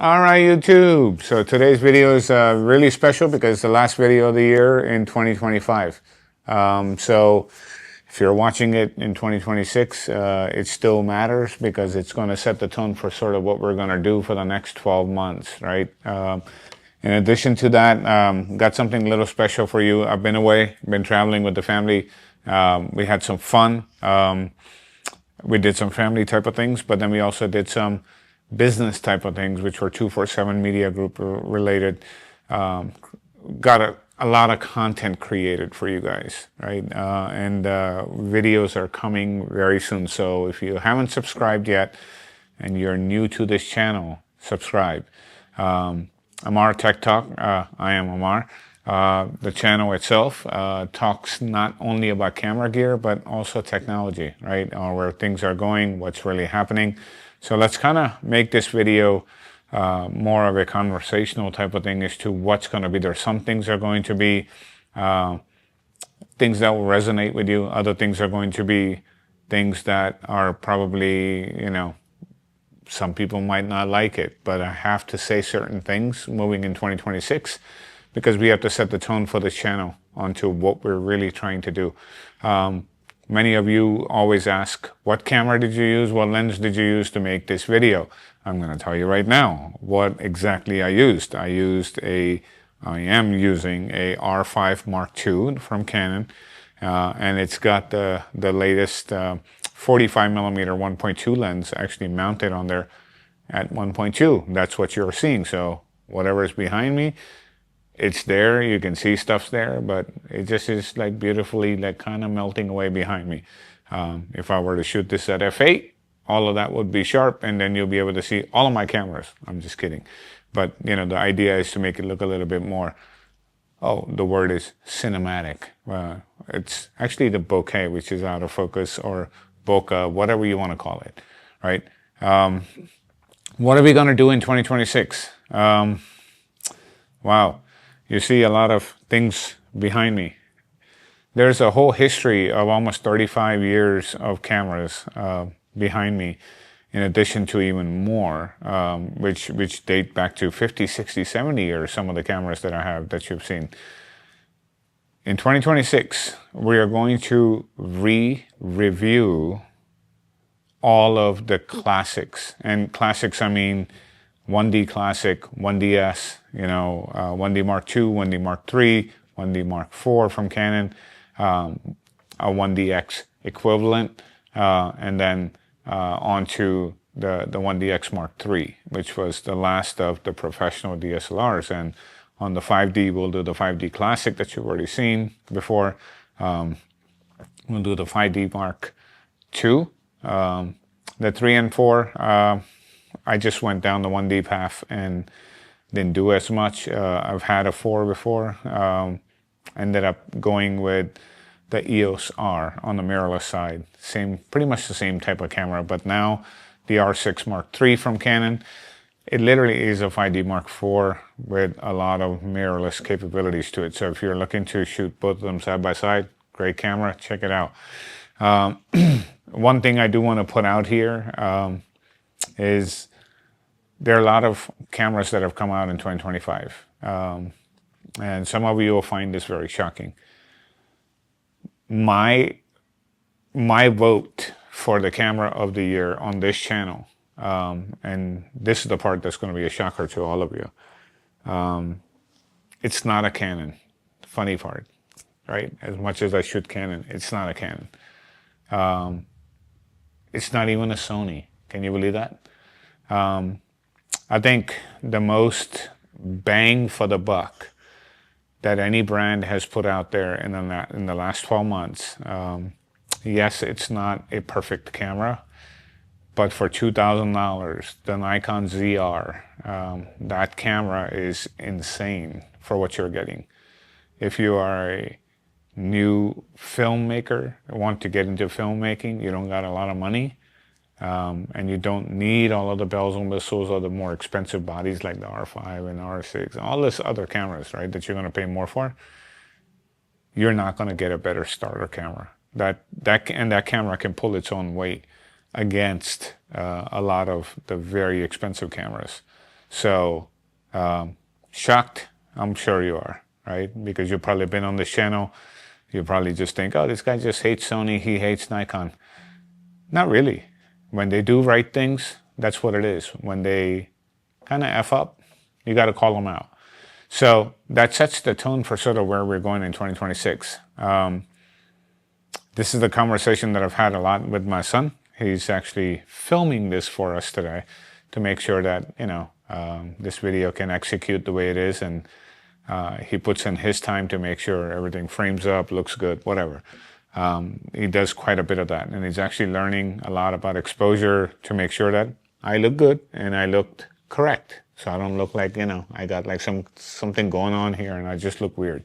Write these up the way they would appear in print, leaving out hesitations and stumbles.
All right, YouTube. So today's video is really special because it's the last video of the year in 2025. So if you're watching it in 2026, it still matters because it's going to set the tone for sort of what we're going to do for the next 12 months, right? In addition to that, got something a little special for you. I've been away, been traveling with the family. We had some fun. We did some family type of things, but then we also did some business type of things, which were 247 Media Group related. Got a lot of content created for you guys, right? And videos are coming very soon. So if you haven't subscribed yet and you're new to this channel, subscribe. Amar Tech Talk, I am Amar. The channel itself talks not only about camera gear, but also technology, right? Where things are going, what's really happening. So let's kind of make this video more of a conversational type of thing as to what's going to be there. Some things are going to be things that will resonate with you. Other things are going to be things that are probably, some people might not like it. But I have to say certain things moving in 2026 because we have to set the tone for this channel onto what we're really trying to do. Many of you always ask, what camera did you use? What lens did you use to make this video? I'm going to tell you right now what exactly I used. I am using a R5 Mark II from Canon, and it's got the latest 45 millimeter 1.2 lens actually mounted on there at 1.2. That's what you're seeing. So whatever is behind me, it's there, you can see stuff's there, but it just is like beautifully like kind of melting away behind me. If I were to shoot this at f8, all of that would be sharp and then you'll be able to see all of my cameras. I'm just kidding. But the idea is to make it look a little bit more, the word is cinematic. It's actually the bokeh, which is out of focus, or bokeh, whatever you want to call it, right? What are we going to do in 2026? Wow. You see a lot of things behind me. There's a whole history of almost 35 years of cameras behind me, in addition to even more, which date back to 50, 60, 70 years, some of the cameras that I have that you've seen. In 2026, we are going to review all of the classics. And classics, I mean 1D Classic, 1DS, 1D Mark II, 1D Mark III, 1D Mark IV from Canon, a 1DX equivalent, and then onto the 1DX Mark III, which was the last of the professional DSLRs. And on the 5D, we'll do the 5D Classic that you've already seen before. We'll do the 5D Mark II. The 3 and 4, I just went down the 1D path and didn't do as much. I've had a 4 before. Ended up going with the EOS R on the mirrorless side. Pretty much the same type of camera, but now the R6 Mark III from Canon. It literally is a 5D Mark IV with a lot of mirrorless capabilities to it. So if you're looking to shoot both of them side by side, great camera, check it out. One thing I do want to put out here is there are a lot of cameras that have come out in 2025. And some of you will find this very shocking. My vote for the camera of the year on this channel, and this is the part that's going to be a shocker to all of you. It's not a Canon. Funny part, right? As much as I shoot Canon, it's not a Canon. It's not even a Sony. Can you believe that? I think the most bang for the buck that any brand has put out there in the last 12 months. Yes, it's not a perfect camera, but for $2,000, the Nikon ZR, that camera is insane for what you're getting. If you are a new filmmaker, want to get into filmmaking, you don't got a lot of money, and you don't need all of the bells and whistles or the more expensive bodies like the R5 and R6, and all this other cameras, right, that you're going to pay more for, you're not going to get a better starter camera. That camera can pull its own weight against a lot of the very expensive cameras. So shocked, I'm sure you are, right? Because you've probably been on this channel. You probably just think, oh, this guy just hates Sony, he hates Nikon. Not really. When they do right things, that's what it is. When they kind of F up, you got to call them out. So that sets the tone for sort of where we're going in 2026. This is the conversation that I've had a lot with my son. He's actually filming this for us today to make sure that, this video can execute the way it is. And he puts in his time to make sure everything frames up, looks good, whatever. He does quite a bit of that. And he's actually learning a lot about exposure to make sure that I look good and I looked correct. So I don't look like, I got like something going on here and I just look weird.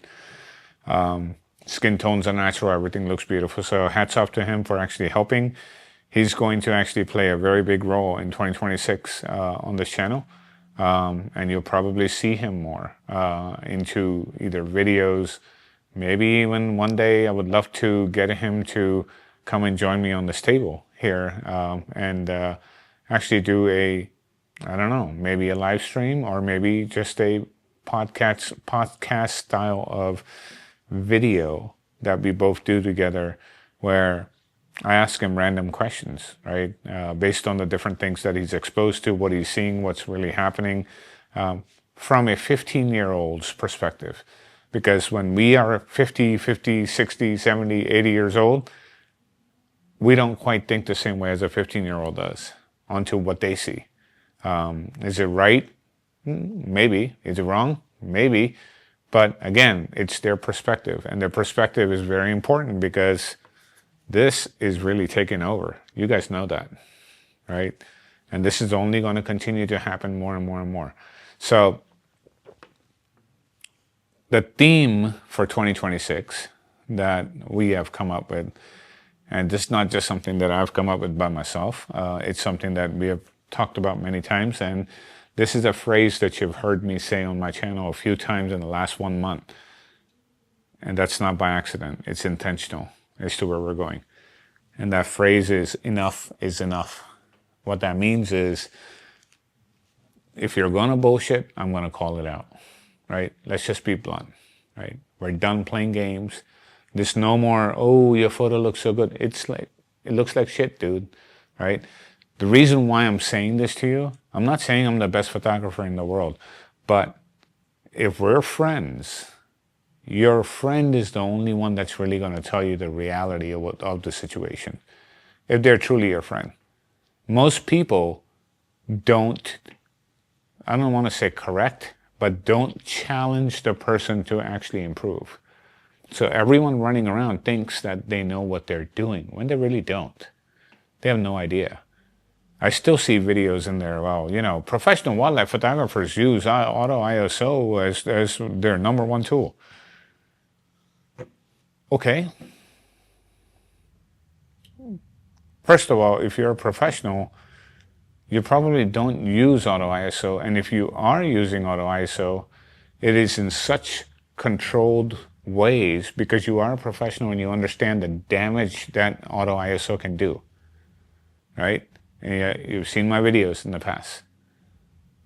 Skin tones are natural, everything looks beautiful. So hats off to him for actually helping. He's going to actually play a very big role in 2026 on this channel. And you'll probably see him more into either videos, maybe even one day I would love to get him to come and join me on this table here and actually do I don't know, maybe a live stream or maybe just a podcast style of video that we both do together where I ask him random questions, right? Based on the different things that he's exposed to, what he's seeing, what's really happening from a 15-year-old's perspective. Because when we are 50, 60, 70, 80 years old, we don't quite think the same way as a 15-year-old does onto what they see. Is it right? Maybe. Is it wrong? Maybe. But again, it's their perspective. And their perspective is very important because this is really taking over. You guys know that, right? And this is only going to continue to happen more and more and more. So the theme for 2026 that we have come up with, and this is not just something that I've come up with by myself, it's something that we have talked about many times, and this is a phrase that you've heard me say on my channel a few times in the last 1 month. And that's not by accident. It's intentional as to where we're going. And that phrase is enough is enough. What that means is if you're going to bullshit, I'm going to call it out, right? Let's just be blunt, right? We're done playing games. There's no more, oh, your photo looks so good. It's like, it looks like shit, dude, right? The reason why I'm saying this to you, I'm not saying I'm the best photographer in the world, but if we're friends, your friend is the only one that's really going to tell you the reality of the situation, if they're truly your friend. Most people don't, I don't want to say correct, but don't challenge the person to actually improve. So everyone running around thinks that they know what they're doing when they really don't. They have no idea. I still see videos in there, well, professional wildlife photographers use auto ISO as their number one tool. Okay. First of all, if you're a professional, you probably don't use auto ISO. And if you are using auto ISO, it is in such controlled ways because you are a professional and you understand the damage that auto ISO can do, right? And you've seen my videos in the past.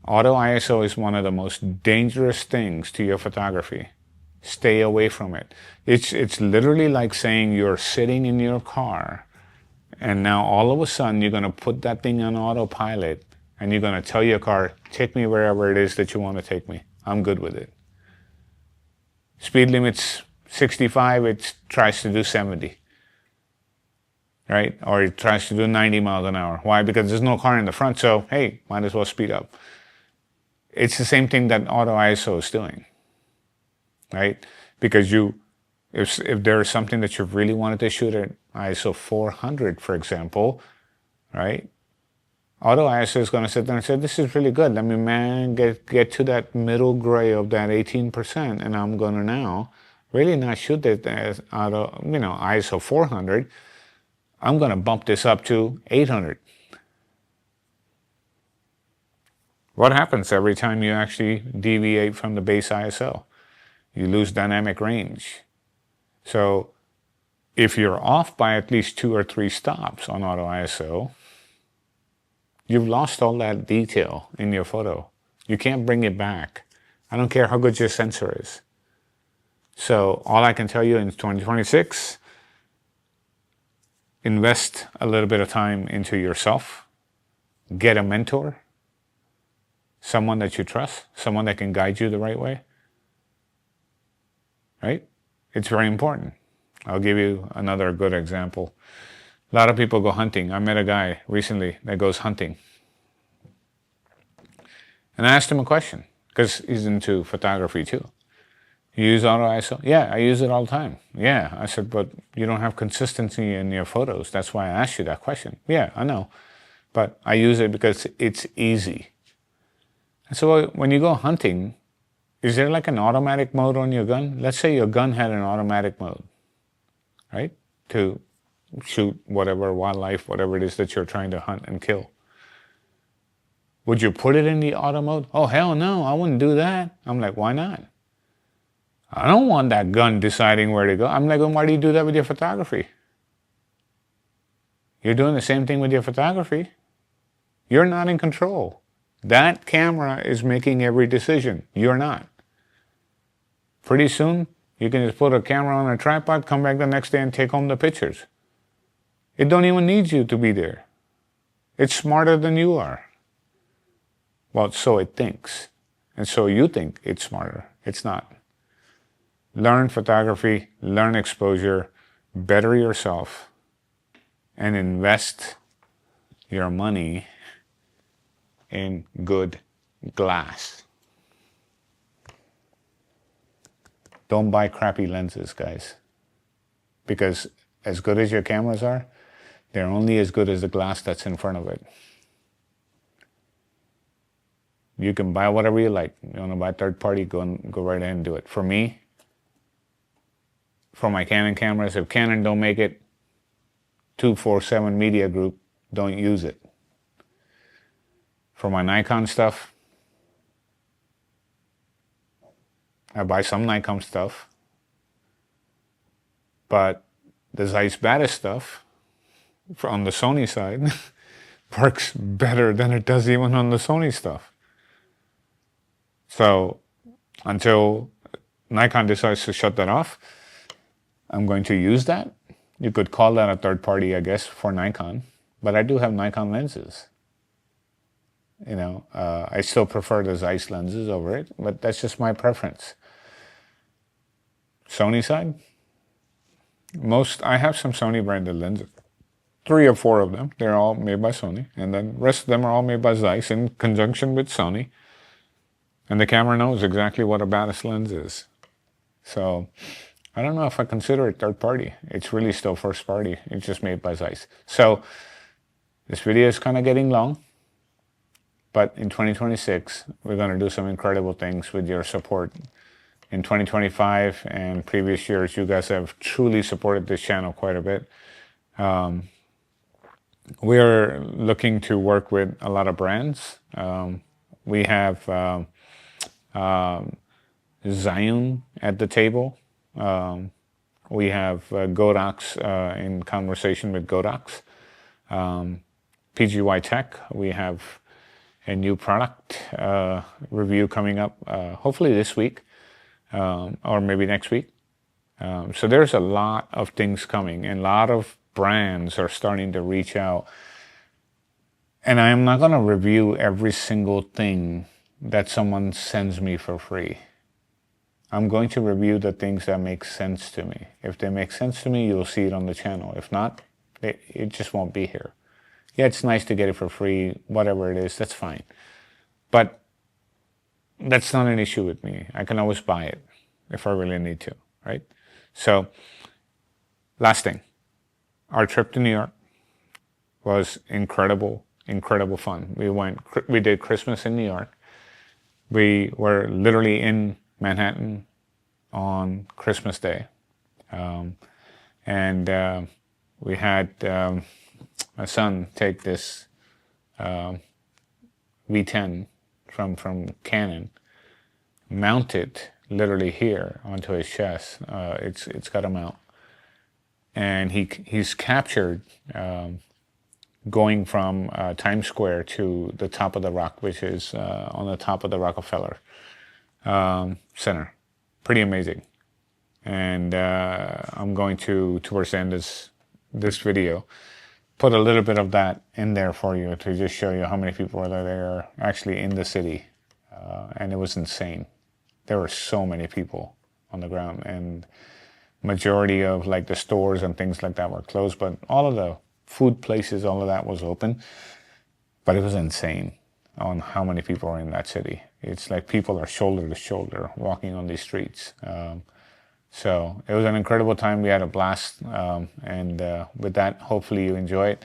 Auto ISO is one of the most dangerous things to your photography. Stay away from it. It's literally like saying you're sitting in your car and now all of a sudden you're going to put that thing on autopilot and you're going to tell your car, take me wherever it is that you want to take me. I'm good with it. Speed limit's 65, it tries to do 70. Right? Or it tries to do 90 miles an hour. Why? Because there's no car in the front, so hey, might as well speed up. It's the same thing that auto ISO is doing. Right? Because if there is something that you really wanted to shoot at ISO 400, for example, right? Auto ISO is going to sit there and say, this is really good. Let me get to that middle gray of that 18%, and I'm going to now really not shoot it as ISO 400. I'm going to bump this up to 800. What happens every time you actually deviate from the base ISO? You lose dynamic range. So if you're off by at least 2 or 3 stops on auto ISO, you've lost all that detail in your photo. You can't bring it back. I don't care how good your sensor is. So all I can tell you in 2026, invest a little bit of time into yourself. Get a mentor. Someone that you trust. Someone that can guide you the right way. Right? It's very important. I'll give you another good example. A lot of people go hunting. I met a guy recently that goes hunting. And I asked him a question, because he's into photography too. You use auto ISO? Yeah, I use it all the time. Yeah, I said, but you don't have consistency in your photos. That's why I asked you that question. Yeah, I know. But I use it because it's easy. And so when you go hunting, is there like an automatic mode on your gun? Let's say your gun had an automatic mode, right? To shoot whatever wildlife, whatever it is that you're trying to hunt and kill. Would you put it in the auto mode? Oh, hell no, I wouldn't do that. I'm like, why not? I don't want that gun deciding where to go. I'm like, well, why do you do that with your photography? You're doing the same thing with your photography. You're not in control. That camera is making every decision. You're not. Pretty soon, you can just put a camera on a tripod, come back the next day and take home the pictures. It don't even need you to be there. It's smarter than you are. Well, so it thinks. And so you think it's smarter. It's not. Learn photography, learn exposure, better yourself, and invest your money in good glass. Don't buy crappy lenses, guys. Because as good as your cameras are, they're only as good as the glass that's in front of it. You can buy whatever you like. You want to buy third party, go right ahead and do it. For me, for my Canon cameras, if Canon don't make it, 247 Media Group, don't use it. For my Nikon stuff, I buy some Nikon stuff, but the Zeiss Batis stuff on the Sony side works better than it does even on the Sony stuff. So until Nikon decides to shut that off, I'm going to use that. You could call that a third party, I guess, for Nikon, but I do have Nikon lenses. You know, I still prefer the Zeiss lenses over it, but that's just my preference. Sony side, I have some Sony branded lenses. 3 or 4 of them, they're all made by Sony, and then the rest of them are all made by Zeiss in conjunction with Sony. And the camera knows exactly what a Batis lens is. So I don't know if I consider it third party. It's really still first party. It's just made by Zeiss. So this video is kind of getting long. But in 2026, we're going to do some incredible things with your support. In 2025 and previous years, you guys have truly supported this channel quite a bit. We're looking to work with a lot of brands. We have Zhiyun at the table. We have Godox in conversation with Godox. PGY Tech, we have a new product review coming up, hopefully this week, or maybe next week. So there's a lot of things coming, and a lot of brands are starting to reach out. And I'm not going to review every single thing that someone sends me for free. I'm going to review the things that make sense to me. If they make sense to me, you'll see it on the channel. If not, it just won't be here. Yeah, it's nice to get it for free, whatever it is, that's fine. But that's not an issue with me. I can always buy it if I really need to, right? So, last thing. Our trip to New York was incredible fun. We did Christmas in New York. We were literally in Manhattan on Christmas Day. And we had my son take this V10 from Canon, mount it literally here onto his chest. It's got a mount. And he's captured going from Times Square to the top of the rock, which is on the top of the Rockefeller Center. Pretty amazing. And I'm going to, towards the end of this video, put a little bit of that in there for you to just show you how many people are there actually in the city. And it was insane. There were so many people on the ground, and majority of like the stores and things like that were closed, but all of the food places, all of that was open. But it was insane on how many people are in that city. It's like people are shoulder to shoulder walking on these streets. So it was an incredible time. We had a blast. And with that, hopefully you enjoy it.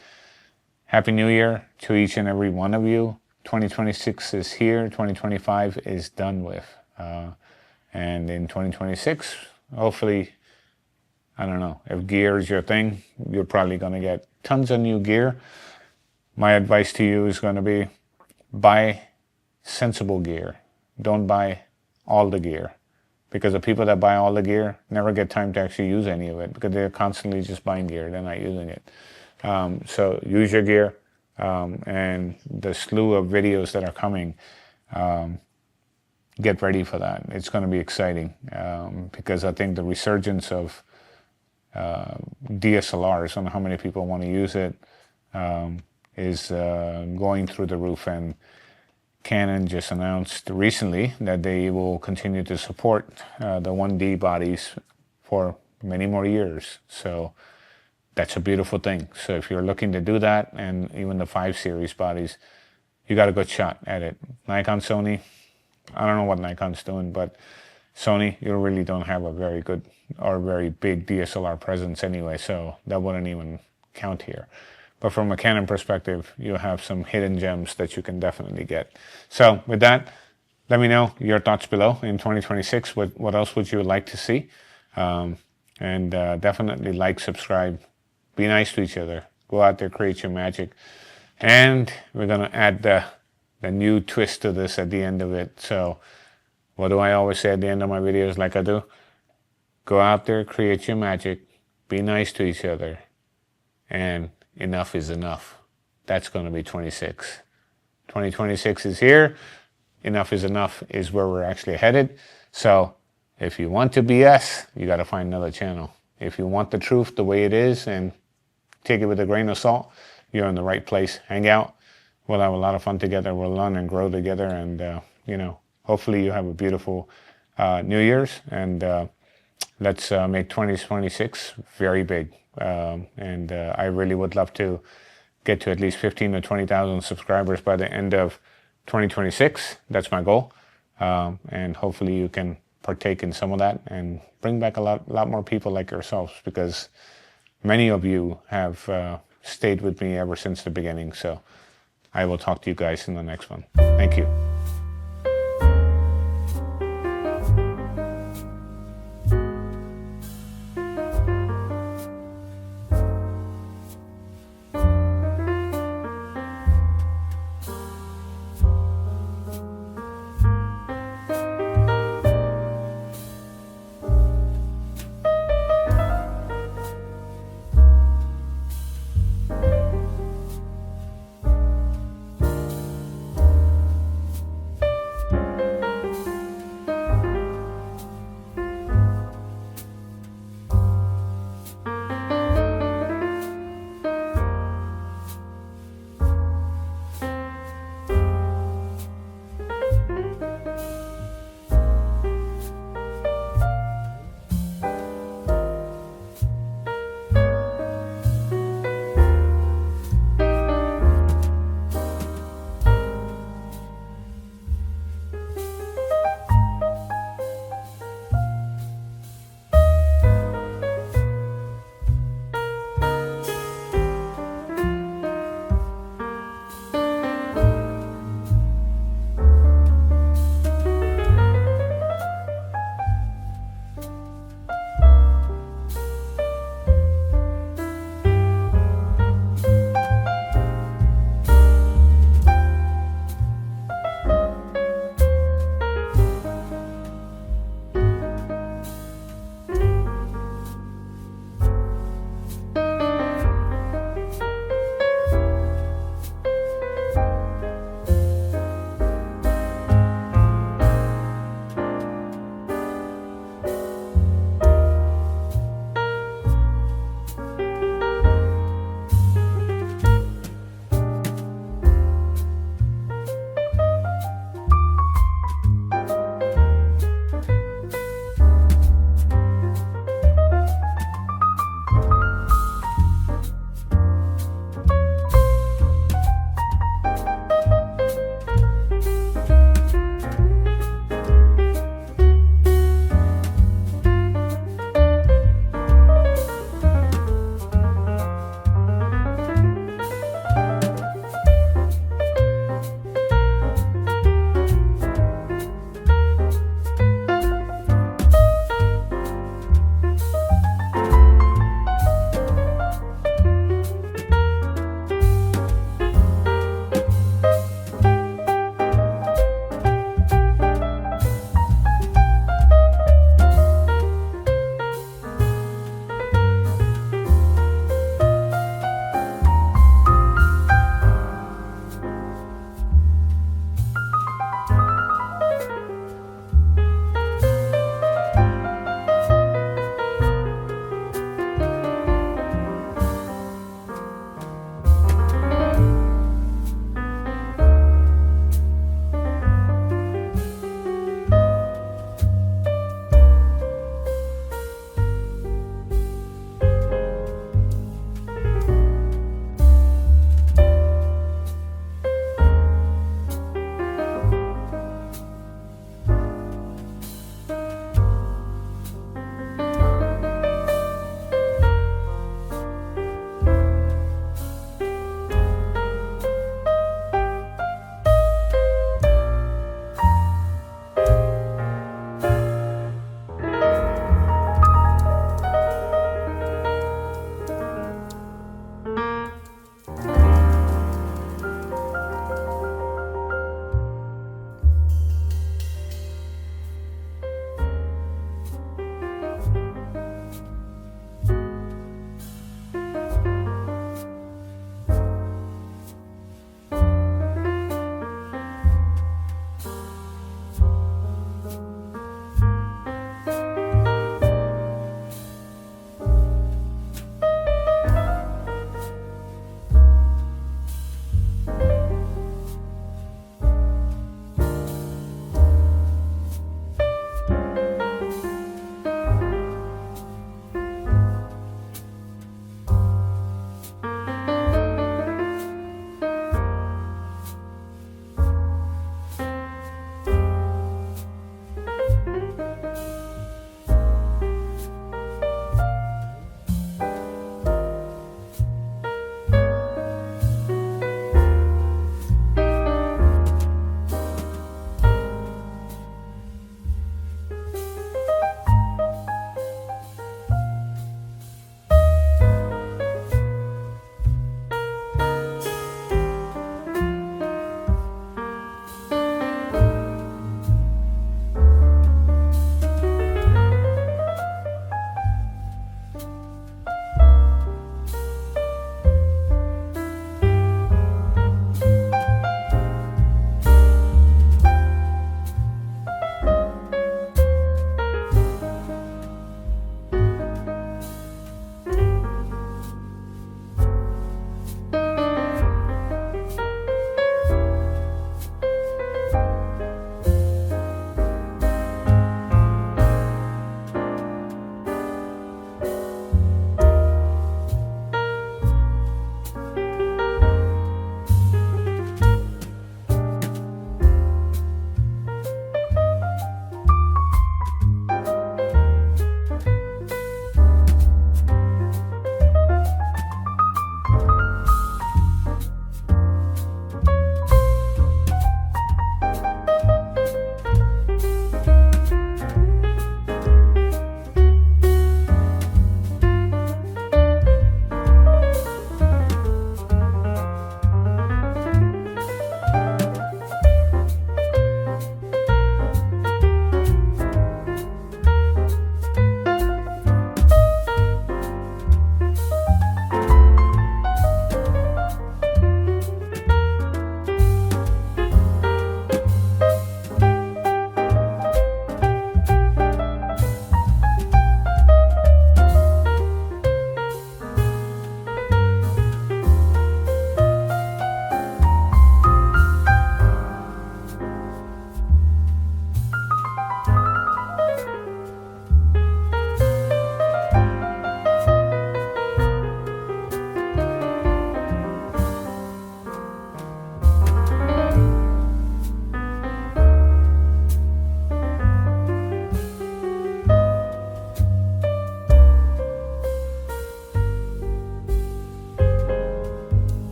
Happy New Year to each and every one of you. 2026 is here. 2025 is done with. And in 2026, hopefully, I don't know, if gear is your thing, you're probably going to get tons of new gear. My advice to you is going to be buy sensible gear. Don't buy all the gear, because the people that buy all the gear never get time to actually use any of it, because they're constantly just buying gear. They're not using it. So use your gear, and the slew of videos that are coming, get ready for that. It's going to be exciting, because I think the resurgence of DSLRs, and how many people want to use it, is going through the roof. And Canon just announced recently that they will continue to support the 1D bodies for many more years. So that's a beautiful thing. So if you're looking to do that, and even the 5 series bodies, you got a good shot at it. Nikon, Sony, I don't know what Nikon's doing, but Sony, you really don't have a very good or very big DSLR presence anyway, so that wouldn't even count here. But from a Canon perspective, you have some hidden gems that you can definitely get. So with that, let me know your thoughts below in 2026. What else would you like to see? And definitely like, subscribe, be nice to each other. Go out there, create your magic. And we're going to add the new twist to this at the end of it. So what do I always say at the end of my videos like I do? Go out there, create your magic, be nice to each other, and enough is enough. That's going to be 26. 2026 is here. Enough is enough is where we're actually headed. So if you want to BS, you got to find another channel. If you want the truth the way it is and take it with a grain of salt, you're in the right place. Hang out. We'll have a lot of fun together. We'll learn and grow together. And, hopefully you have a beautiful New Year's. And let's make 2026 very big. And I really would love to get to at least 15 to 20,000 subscribers by the end of 2026. That's my goal. And hopefully you can partake in some of that and bring back a lot more people like yourselves, because many of you have stayed with me ever since the beginning. So I will talk to you guys in the next one. Thank you.